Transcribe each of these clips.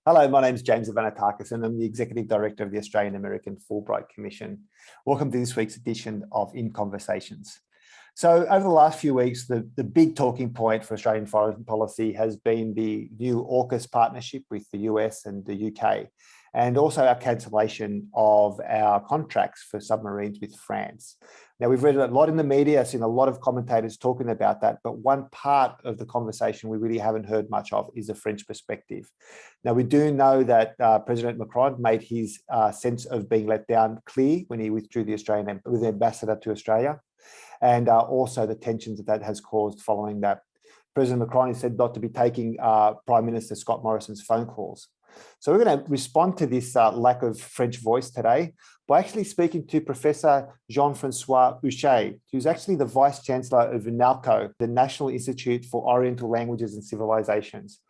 Hello, my name is James Avanatakis and I'm the Executive Director of the Australian American Fulbright Commission. Welcome to this week's edition of In Conversations. So over the last few weeks, the big talking point for Australian foreign policy has been the new AUKUS partnership with the US and the UK, and also our cancellation of our contracts for submarines with France. Now, we've read a lot in the media, seen a lot of commentators talking about that, but one part of the conversation we really haven't heard much of is the French perspective. Now, we do know that President Macron made his sense of being let down clear when he withdrew the ambassador to Australia, and also the tensions that has caused following that. President Macron is said not to be taking Prime Minister Scott Morrison's phone calls. So we're going to respond to this lack of French voice today by actually speaking to Professor Jean-François Huchet, who's actually the Vice-Chancellor of INALCO, the National Institute for Oriental Languages and Civilizations.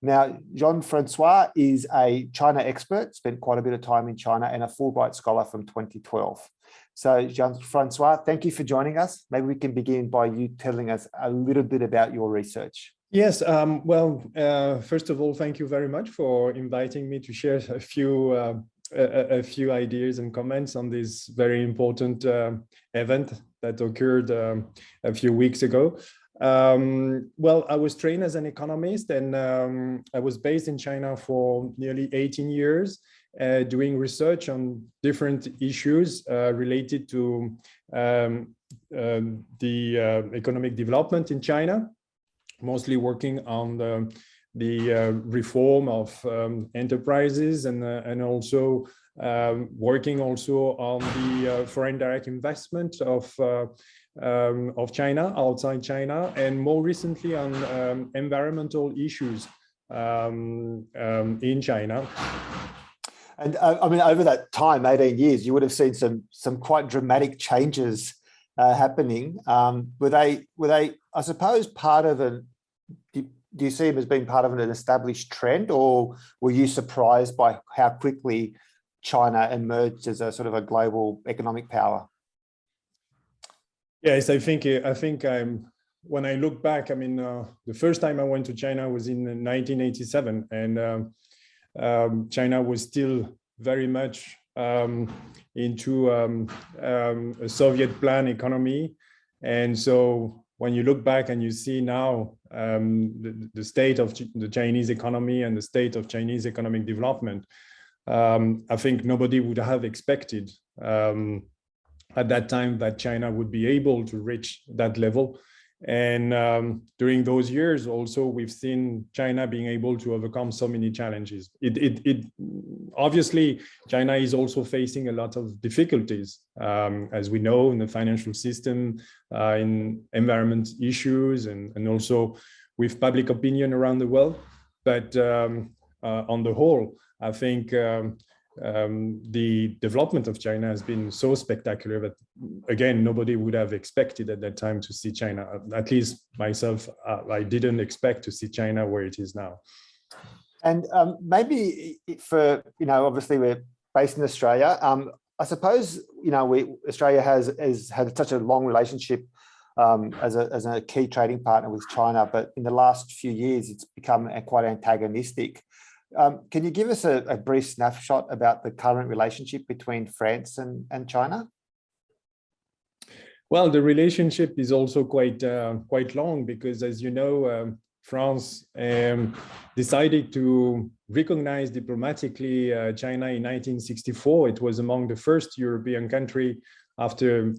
Now, Jean-François is a China expert, spent quite a bit of time in China, and a Fulbright Scholar from 2012. So Jean-François, thank you for joining us. Maybe we can begin by you telling us a little bit about your research. Yes, first of all, thank you very much for inviting me to share a few ideas and comments on this very important event that occurred a few weeks ago. I was trained as an economist, and I was based in China for nearly 18 years, doing research on different issues related to the economic development in China, mostly working on the reform of enterprises and also working also on the foreign direct investment of China, outside China, and more recently on environmental issues in China. And I mean, over that time, 18 years, you would have seen some quite dramatic changes happening. Were they, I suppose, part of do you see them as being part of an established trend, or were you surprised by how quickly China emerged as a sort of a global economic power? Yes, I think when I look back, I mean, the first time I went to China was in 1987, and China was still very much into a Soviet plan economy. And so when you look back and you see now the state of the Chinese economy and the state of Chinese economic development, I think nobody would have expected at that time that China would be able to reach that level. And during those years also, we've seen China being able to overcome so many challenges. Obviously, China is also facing a lot of difficulties, as we know, in the financial system, in environment issues, and also with public opinion around the world. But on the whole, I think the development of China has been so spectacular that, again, nobody would have expected at that time to see China. At least myself, I didn't expect to see China where it is now. And maybe for, obviously we're based in Australia. I suppose, Australia has had such a long relationship as a key trading partner with China, but in the last few years, it's become quite antagonistic. Can you give us a brief snapshot about the current relationship between France and China? Well, the relationship is also quite long because, as you know, France decided to recognize diplomatically China in 1964. It was among the first European country after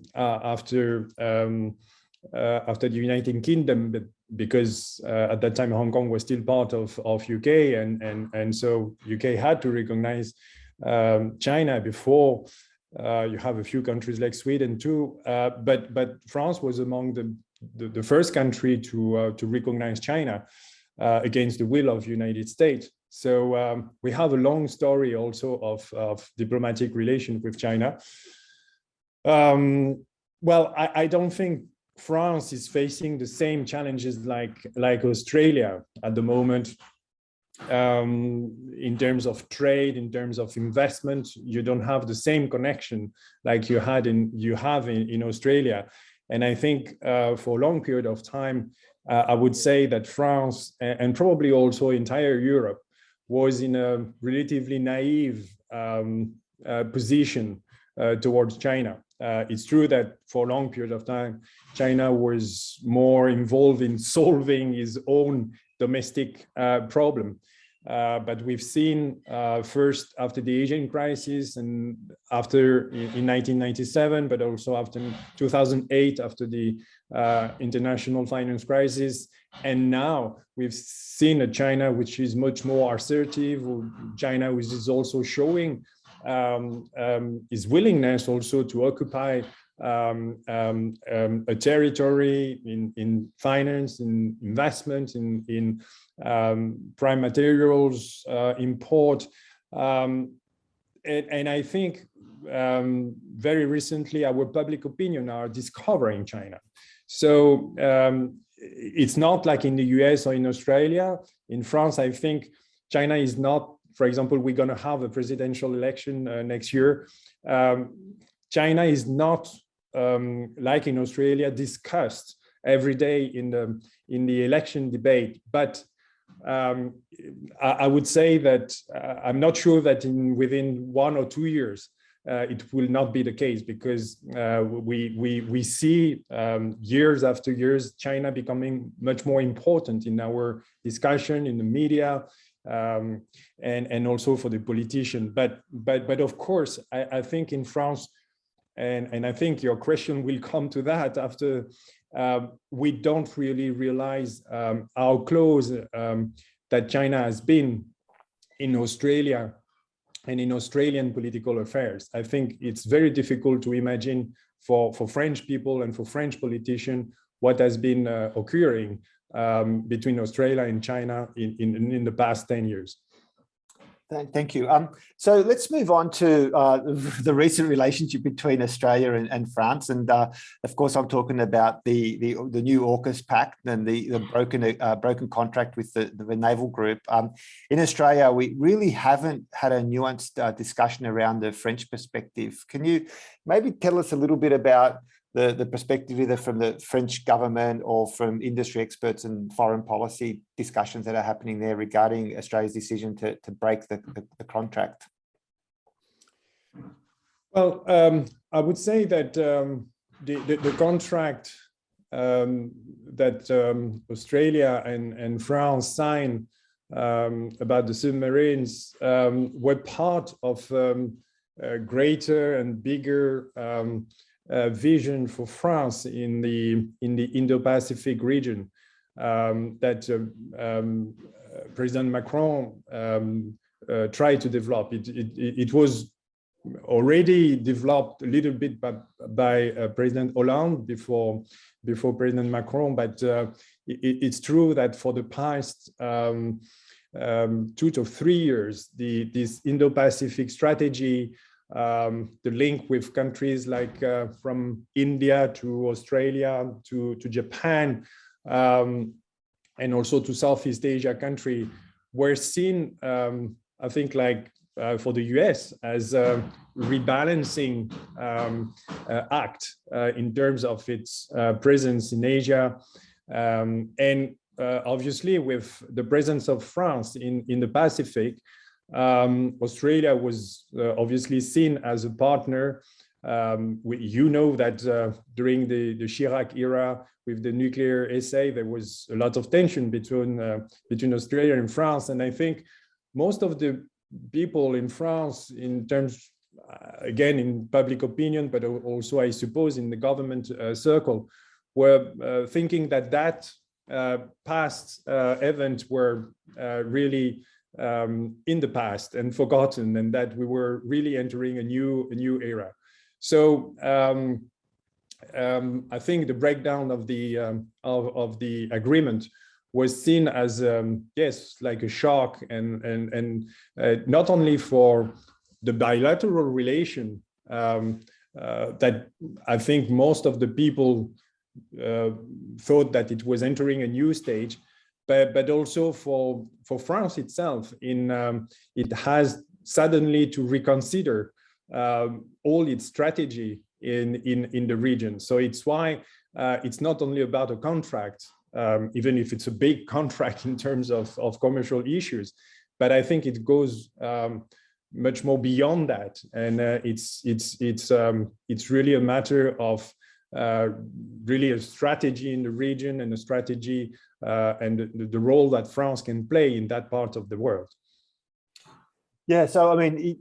the United Kingdom, but because at that time Hong Kong was still part of UK, and so UK had to recognize China before you have a few countries like Sweden too, but France was among the first country to recognize China against the will of the United States. So we have a long story also of diplomatic relations with China. Well, I don't think France is facing the same challenges like Australia at the moment. In terms of trade, in terms of investment, you don't have the same connection like you have in Australia. And I think for a long period of time, I would say that France and probably also entire Europe was in a relatively naive position towards China. It's true that for a long period of time, China was more involved in solving its own domestic problem. But we've seen first after the Asian crisis and after in 1997, but also after 2008, after the international finance crisis. And now we've seen a China which is much more assertive, or China which is also showing its willingness also to occupy a territory in finance, in investment, in prime materials import. And I think very recently our public opinion are discovering China. So it's not like in the US or in Australia. In France, I think China is not, for example, we're going to have a presidential election next year. China is not like in Australia discussed every day in the election debate, but I would say that I'm not sure that within 1 or 2 years it will not be the case, because we see years after years China becoming much more important in our discussion in the media, and also for the politician. But of course, I think in France, and I think your question will come to that after, we don't really realize how close that China has been in Australia and in Australian political affairs. I think it's very difficult to imagine for French people and for French politicians what has been occurring between Australia and China in the past 10 years. Thank you. So let's move on to the recent relationship between Australia and France. And of course, I'm talking about the new AUKUS pact and the broken contract with the Naval Group. In Australia, we really haven't had a nuanced discussion around the French perspective. Can you maybe tell us a little bit about the perspective either from the French government or from industry experts and foreign policy discussions that are happening there regarding Australia's decision to break the contract? Well, I would say that the contract that Australia and France signed about the submarines were part of a greater and bigger vision for France in the Indo-Pacific region that President Macron tried to develop. It was already developed a little bit by President Hollande before President Macron, but it's true that for the past 2 to 3 years, this Indo-Pacific strategy, the link with countries like from India to Australia to Japan, and also to Southeast Asia country, were seen, I think, like for the US as a rebalancing act in terms of its presence in Asia, and obviously with the presence of France in the Pacific. Australia was obviously seen as a partner. You know that during the Chirac era with the nuclear essay, there was a lot of tension between Australia and France. And I think most of the people in France, in terms, again, in public opinion, but also, I suppose, in the government circle, were thinking that past events were really in the past and forgotten, and that we were really entering a new era. So I think the breakdown of the agreement was seen as yes, like a shock, and not only for the bilateral relation that I think most of the people thought that it was entering a new stage, but also for France itself, it has suddenly to reconsider all its strategy in the region. So it's why it's not only about a contract, even if it's a big contract in terms of commercial issues, but I think it goes much more beyond that, and it's really a matter of really a strategy in the region, and a strategy and the role that France can play in that part of the world. Yeah, so I mean,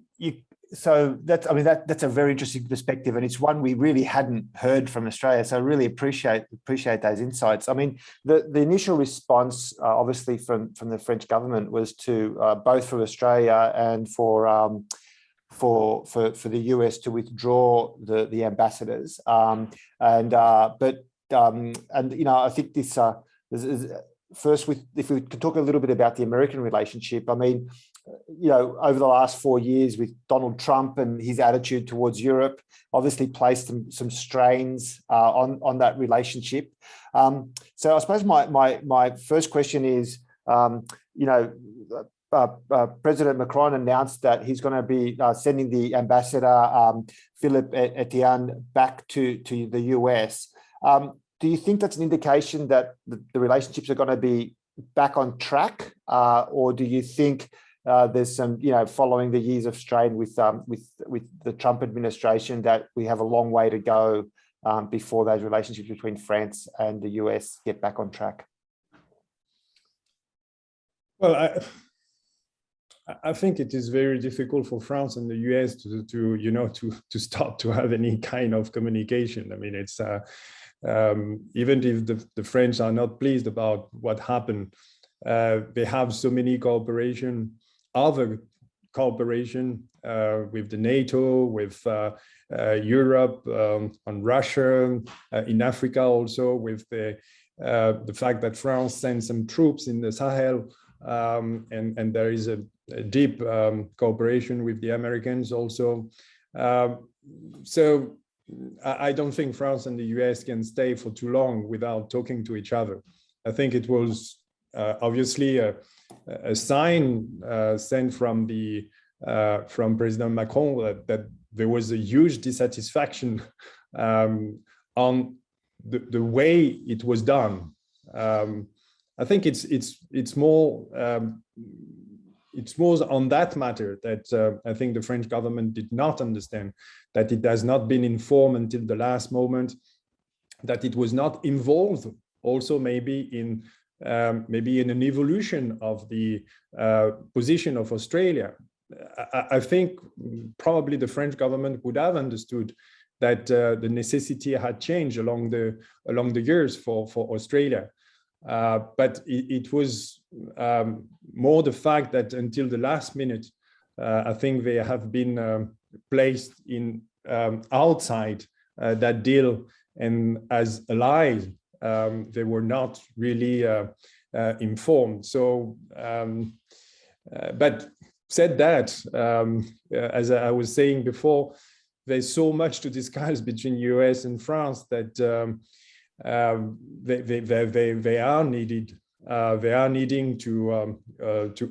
that's a very interesting perspective, and it's one we really hadn't heard from Australia. So I really appreciate those insights. I mean, the initial response, obviously from the French government, was to both for Australia and for the US to withdraw the ambassadors. And you know, I think this is first, if we could talk a little bit about the American relationship. I mean, you know, over the last 4 years with Donald Trump and his attitude towards Europe, obviously placed some strains on that relationship. So I suppose my first question is, you know, President Macron announced that he's going to be sending the ambassador Philippe Etienne back to the US. Do you think that's an indication that the relationships are going to be back on track, or do you think there's some, you know, following the years of strain with the Trump administration, that we have a long way to go before those relationships between France and the US get back on track? Well, I think it is very difficult for France and the US to start to have any kind of communication. I mean, it's even if the French are not pleased about what happened, they have so many other cooperation with the NATO, with Europe, on Russia, in Africa also, with the fact that France sends some troops in the Sahel, and there is a deep cooperation with the Americans also. So I don't think France and the US can stay for too long without talking to each other. I think it was obviously a sign sent from President Macron that there was a huge dissatisfaction on the way it was done. I think it's more on that matter that I think the French government did not understand, that it has not been informed until the last moment, that it was not involved also maybe in an evolution of the position of Australia. I think probably the French government would have understood that the necessity had changed along the years for Australia. But it was more the fact that until the last minute, I think they have been placed in outside that deal, and as allies, they were not really informed. So, but said that, as I was saying before, there's so much to discuss between US and France that they are needed. They are needing to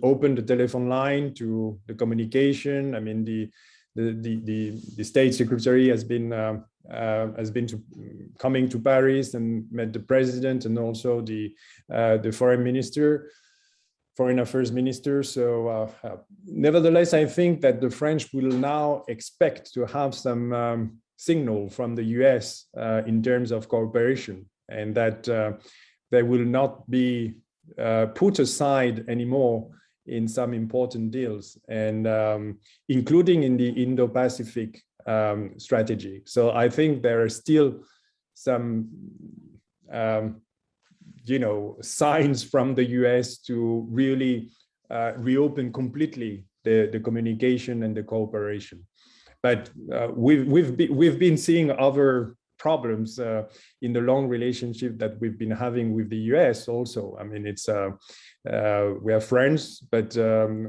open the telephone line, to the communication. I mean, the State Secretary has been coming to Paris and met the president, and also the foreign affairs minister. So nevertheless, I think that the French will now expect to have some signal from the US in terms of cooperation, and that they will not be put aside anymore in some important deals, and including in the Indo-Pacific strategy. So I think there are still some signs from the US to really reopen completely the communication and the cooperation. But we've been seeing other problems in the long relationship that we've been having with the US also. I mean, it's we are friends, but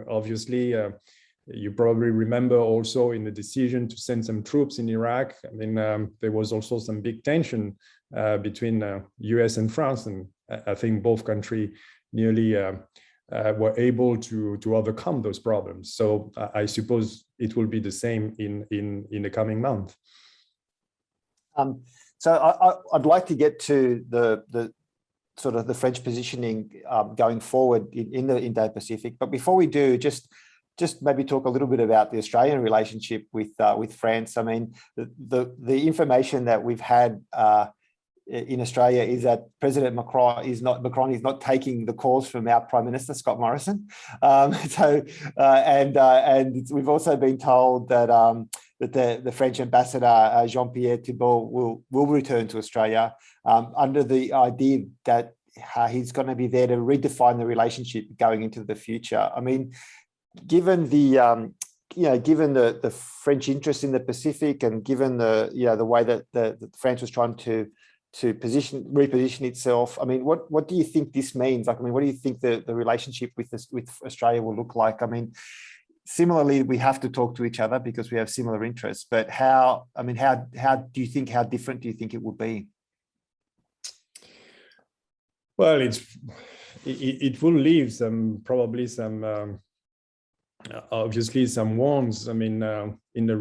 obviously you probably remember also in the decision to send some troops in Iraq. I mean, there was also some big tension between US and France, and I think both countries nearly were able to overcome those problems. So I suppose it will be the same in the coming month. So I'd like to get to the sort of the French positioning going forward in the Indo-Pacific. But before we do, just maybe talk a little bit about the Australian relationship with France. I mean, the information that we've had in Australia is that President Macron is not taking the calls from our Prime Minister Scott Morrison. And we've also been told that that the French ambassador Jean-Pierre Thibault will return to Australia under the idea that he's going to be there to redefine the relationship going into the future. I mean, given the given the French interest in the Pacific, and given the the way that France was trying to reposition itself, I mean, what do you think this means? Like, I mean, what do you think the relationship with Australia will look like? I mean, similarly, we have to talk to each other because we have similar interests. But how different do you think it would be? Well, it will leave probably some obviously some wounds. I mean, in the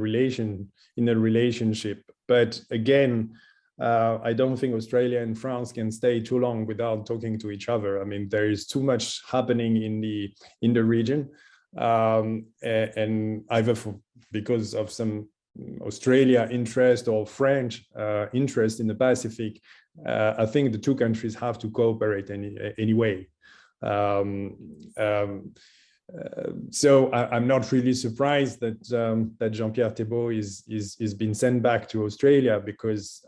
relationship. But again, I don't think Australia and France can stay too long without talking to each other. I mean, there is too much happening in the region, and either because of some Australia interest or French interest in the Pacific, I think the two countries have to cooperate anyway. So I'm not really surprised that Jean-Pierre Thibault is been sent back to Australia, because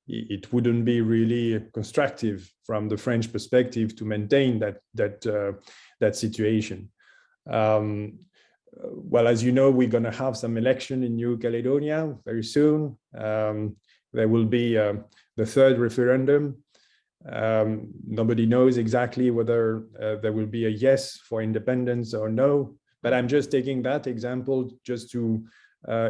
it wouldn't be really constructive from the French perspective to maintain that situation. Well, as you know, we're going to have some election in New Caledonia very soon. There will be the third referendum. Nobody knows exactly whether there will be a yes for independence or no, but I'm just taking that example just to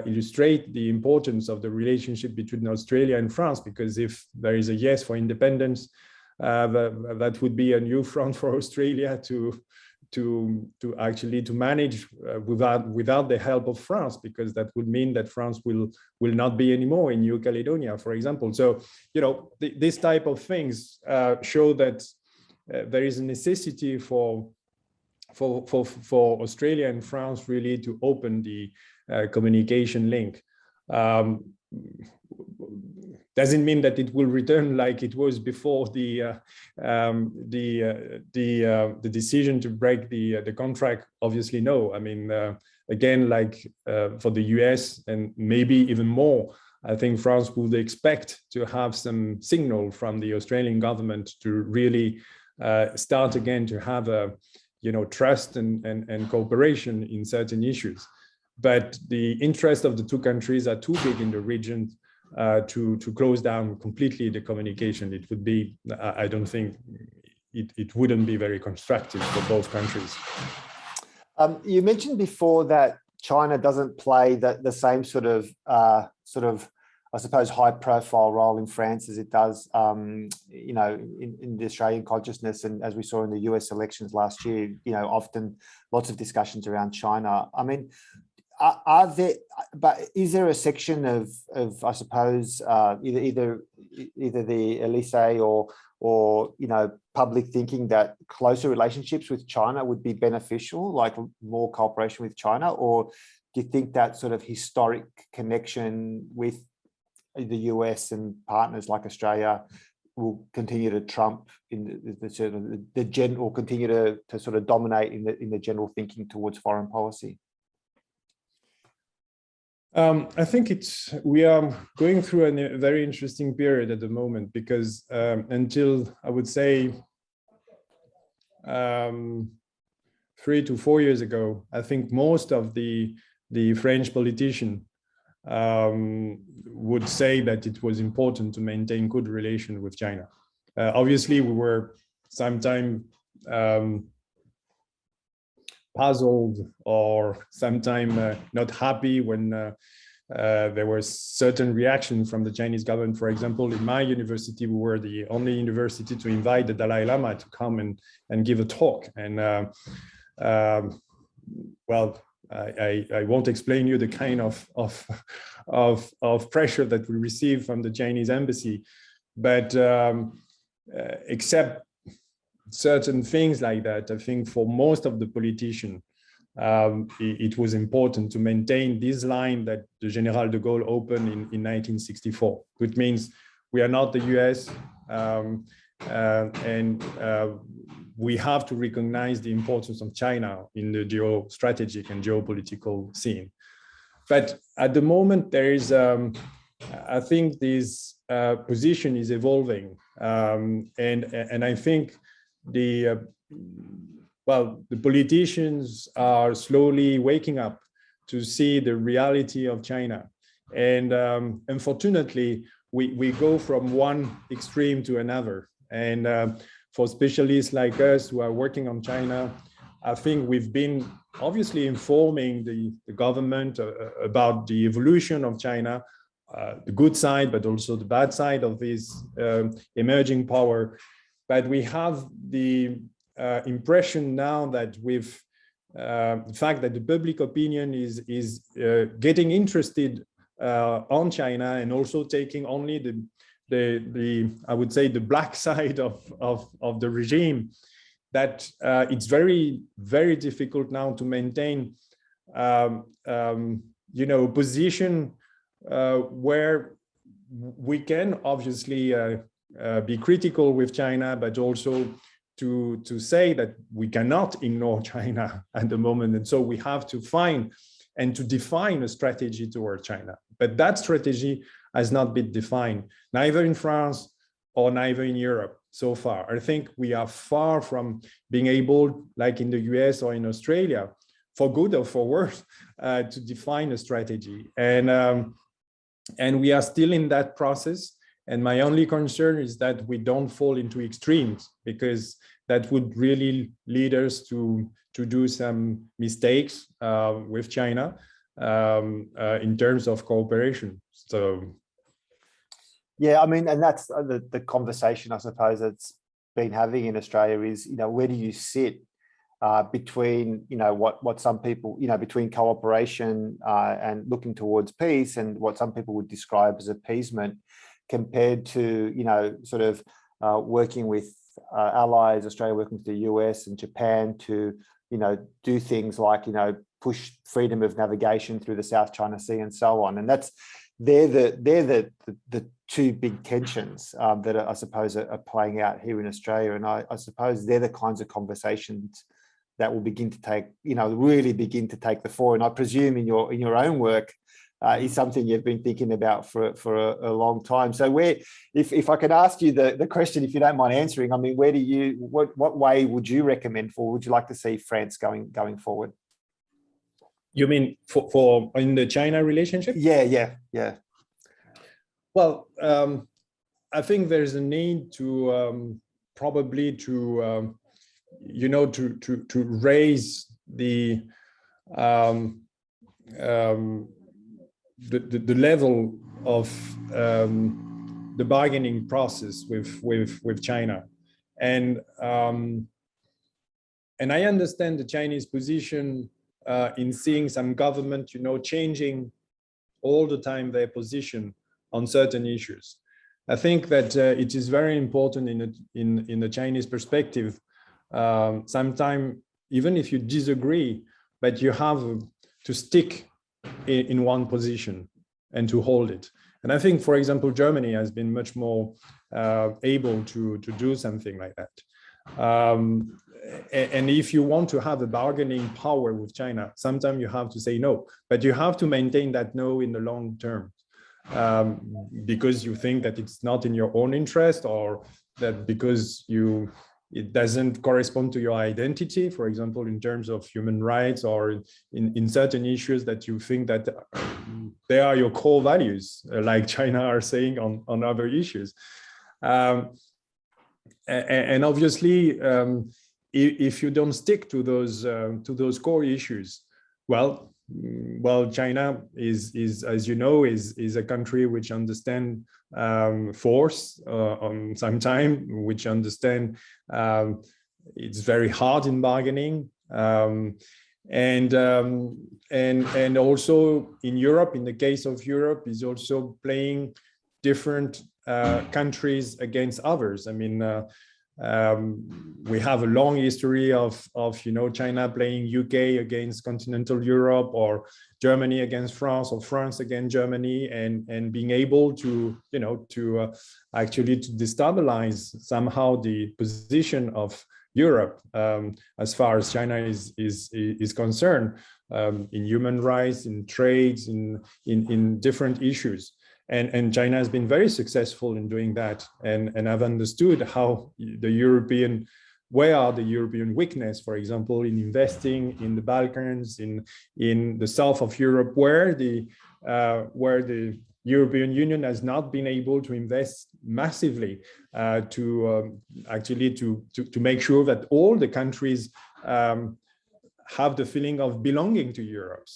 illustrate the importance of the relationship between Australia and France, because if there is a yes for independence, that would be a new front for Australia to manage without the help of France, because that would mean that France will not be anymore in New Caledonia, for example. So, this type of things show that there is a necessity for Australia and France really to open the communication link. Doesn't mean that it will return like it was before the decision to break the contract. Obviously, no. I mean, again, like for the US and maybe even more, I think France would expect to have some signal from the Australian government to really start again to have a trust and cooperation in certain issues. But the interests of the two countries are too big in the region to close down completely the communication. It would be, I don't think, it wouldn't be very constructive for both countries. You mentioned before that China doesn't play the same sort of, I suppose, high-profile role in France as it does, in the Australian consciousness, and as we saw in the US elections last year. Often lots of discussions around China. I mean, is there a section of I suppose either the Élysée or public thinking that closer relationships with China would be beneficial, like more cooperation with China? Or do you think that sort of historic connection with the US and partners like Australia will continue to trump in the general, or continue to sort of dominate in the general thinking towards foreign policy? I think we are going through a very interesting period at the moment, because until, I would say, 3 to 4 years ago, I think most of the French politicians would say that it was important to maintain good relations with China. Obviously, we were sometimes puzzled or sometimes not happy when there was certain reaction from the Chinese government. For example, in my university, we were the only university to invite the Dalai Lama to come and give a talk. And well, I won't explain you the kind of pressure that we received from the Chinese embassy, but accept certain things like that. I think for most of the politicians, it was important to maintain this line that the General de Gaulle opened in 1964, which means we are not the US, and we have to recognize the importance of China in the geostrategic and geopolitical scene. But at the moment, there is, I think this position is evolving, and I think the politicians are slowly waking up to see the reality of China. And unfortunately, we go from one extreme to another. And for specialists like us who are working on China, I think we've been obviously informing the government about the evolution of China, the good side, but also the bad side of this emerging power. But we have the impression now that with the fact that the public opinion is getting interested on China and also taking only the I would say the black side of the regime, that it's very, very difficult now to maintain position where we can obviously be critical with China, but also to say that we cannot ignore China at the moment. And so we have to find and to define a strategy toward China. But that strategy has not been defined, neither in France or neither in Europe so far. I think we are far from being able, like in the US or in Australia, for good or for worse, to define a strategy. And we are still in that process. And my only concern is that we don't fall into extremes, because that would really lead us to do some mistakes with China in terms of cooperation. So, yeah, I mean, and that's the conversation I suppose that's been having in Australia is, where do you sit between, what some people, between cooperation and looking towards peace, and what some people would describe as appeasement, compared to, sort of working with allies, Australia working with the US and Japan to, do things like, push freedom of navigation through the South China Sea and so on. And they're the two big tensions that I suppose are playing out here in Australia. And I suppose they're the kinds of conversations that will begin to take, really begin to take the fore. And I presume in your own work is something you've been thinking about for a long time. So if I could ask you the question, if you don't mind answering, I mean, what way would you recommend for, would you like to see France going forward? You mean for in the China relationship? Yeah. Well, I think there's a need to probably to raise the level of the bargaining process with China, and I understand the Chinese position in seeing some government, changing all the time their position on certain issues. I think that it is very important in the Chinese perspective. Sometimes, even if you disagree, but you have to stick in one position and to hold it. And I think, for example, Germany has been much more able to do something like that. And if you want to have a bargaining power with China, sometimes you have to say no, but you have to maintain that no in the long term, because you think that it's not in your own interest, or that because it doesn't correspond to your identity, for example, in terms of human rights, or in certain issues that you think that they are your core values, like China are saying on other issues. And obviously, if you don't stick to those core issues, well, China is as you know, is a country which understand force sometimes, which understand it's very hard in bargaining, and also in Europe, in the case of Europe, is also playing different countries against others. I mean, we have a long history of China playing UK against continental Europe, or Germany against France, or France against Germany, and being able to actually to destabilize somehow the position of Europe as far as China is concerned, in human rights, in trades, in different issues. And China has been very successful in doing that, and I've understood how where are the European weakness, for example, in investing in the Balkans, in the south of Europe, where the European Union has not been able to invest massively to make sure that all the countries have the feeling of belonging to Europe.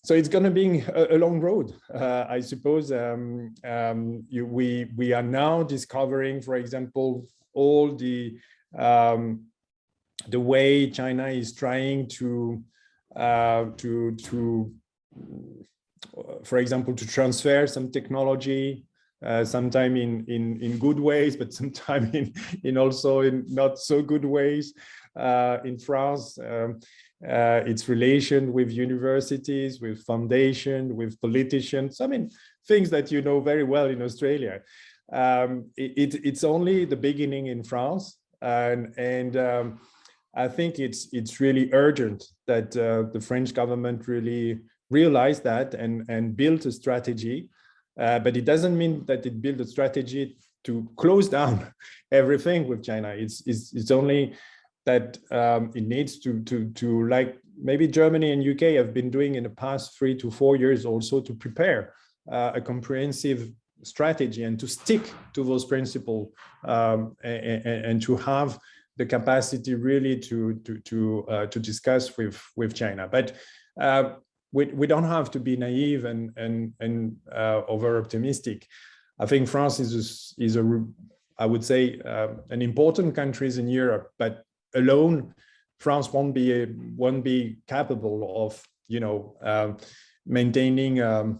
So it's going to be a long road, I suppose. We are now discovering, for example, all the way China is trying to for example, to transfer some technology, sometime in good ways, but sometime in also in not so good ways. In France, its relation with universities, with foundation, with politicians. I mean, things that you know very well in Australia. It's only the beginning in France, and I think it's really urgent that the French government really realize that and build a strategy. But it doesn't mean that it built a strategy to close down everything with China. It's only that it needs to like maybe Germany and UK have been doing in the past 3 to 4 years also, to prepare a comprehensive strategy and to stick to those principles, and to have the capacity really to discuss with China. But we don't have to be naive and over optimistic. I think France is I would say an important country in Europe, but alone, France won't be capable of, maintaining a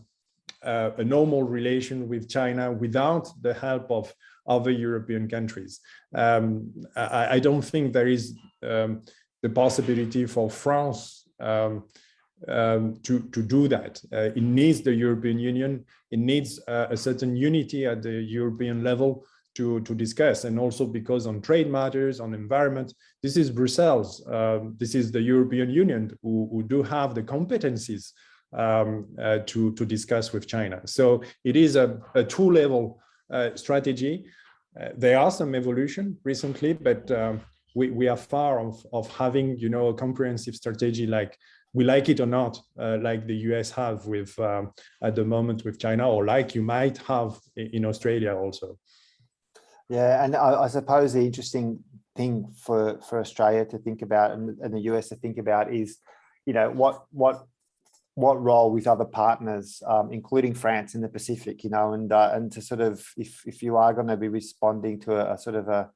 normal relation with China without the help of other European countries. I don't think there is the possibility for France to do that. It needs the European Union. It needs a certain unity at the European level to discuss, and also because on trade matters, on environment, this is Brussels, this is the European Union who do have the competencies to discuss with China. So it is a two-level strategy. There are some evolution recently, but we are far of having a comprehensive strategy, like we like it or not, like the US have with at the moment with China, or like you might have in Australia also. Yeah, and I suppose the interesting thing for Australia to think about and the US to think about is, what role with other partners, including France in the Pacific, and to sort of, if you are going to be responding to a sort of a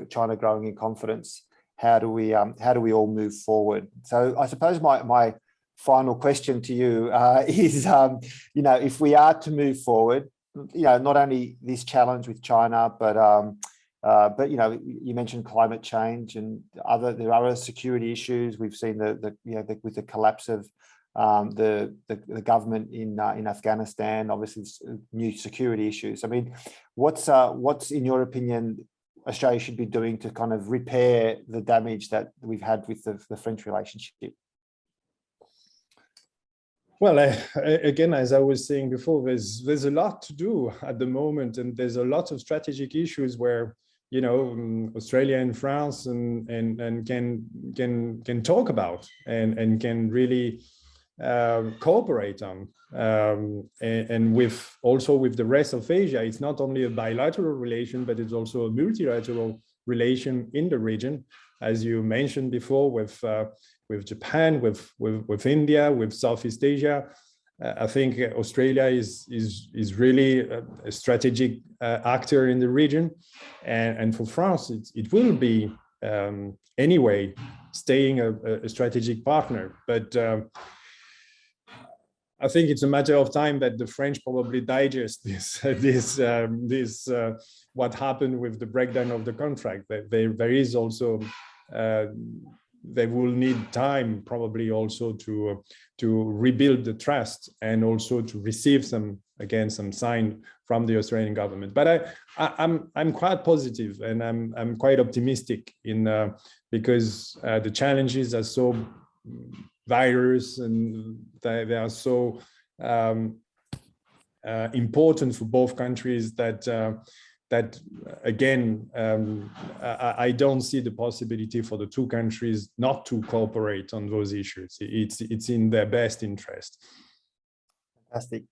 China growing in confidence, how do we all move forward? So I suppose my final question to you is, if we are to move forward, not only this challenge with China, but you mentioned climate change and there are other security issues. We've seen with the collapse of the government in Afghanistan, obviously new security issues. I mean, what's in your opinion Australia should be doing to kind of repair the damage that we've had with the French relationship? Well, again, as I was saying before, there's a lot to do at the moment, and there's a lot of strategic issues where Australia and France and can talk about and can really cooperate on, and also with the rest of Asia. It's not only a bilateral relation, but it's also a multilateral relation in the region, as you mentioned before, with Japan, with India, with Southeast Asia. I think Australia is really a strategic actor in the region, and for France, it will be anyway staying a strategic partner. But I think it's a matter of time that the French probably digest what happened with the breakdown of the contract. There is also they will need time probably also to rebuild the trust and also to receive some sign from the Australian government. But I'm quite positive and I'm quite optimistic in because the challenges are so various and they are so important for both countries that again, I don't see the possibility for the two countries not to cooperate on those issues. It's in their best interest. Fantastic.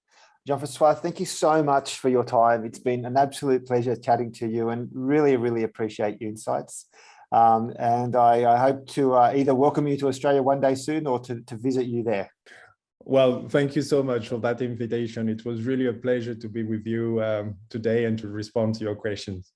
Jean-François, thank you so much for your time. It's been an absolute pleasure chatting to you and really, really appreciate your insights. And I hope to either welcome you to Australia one day soon or to visit you there. Well, thank you so much for that invitation. It was really a pleasure to be with you today and to respond to your questions.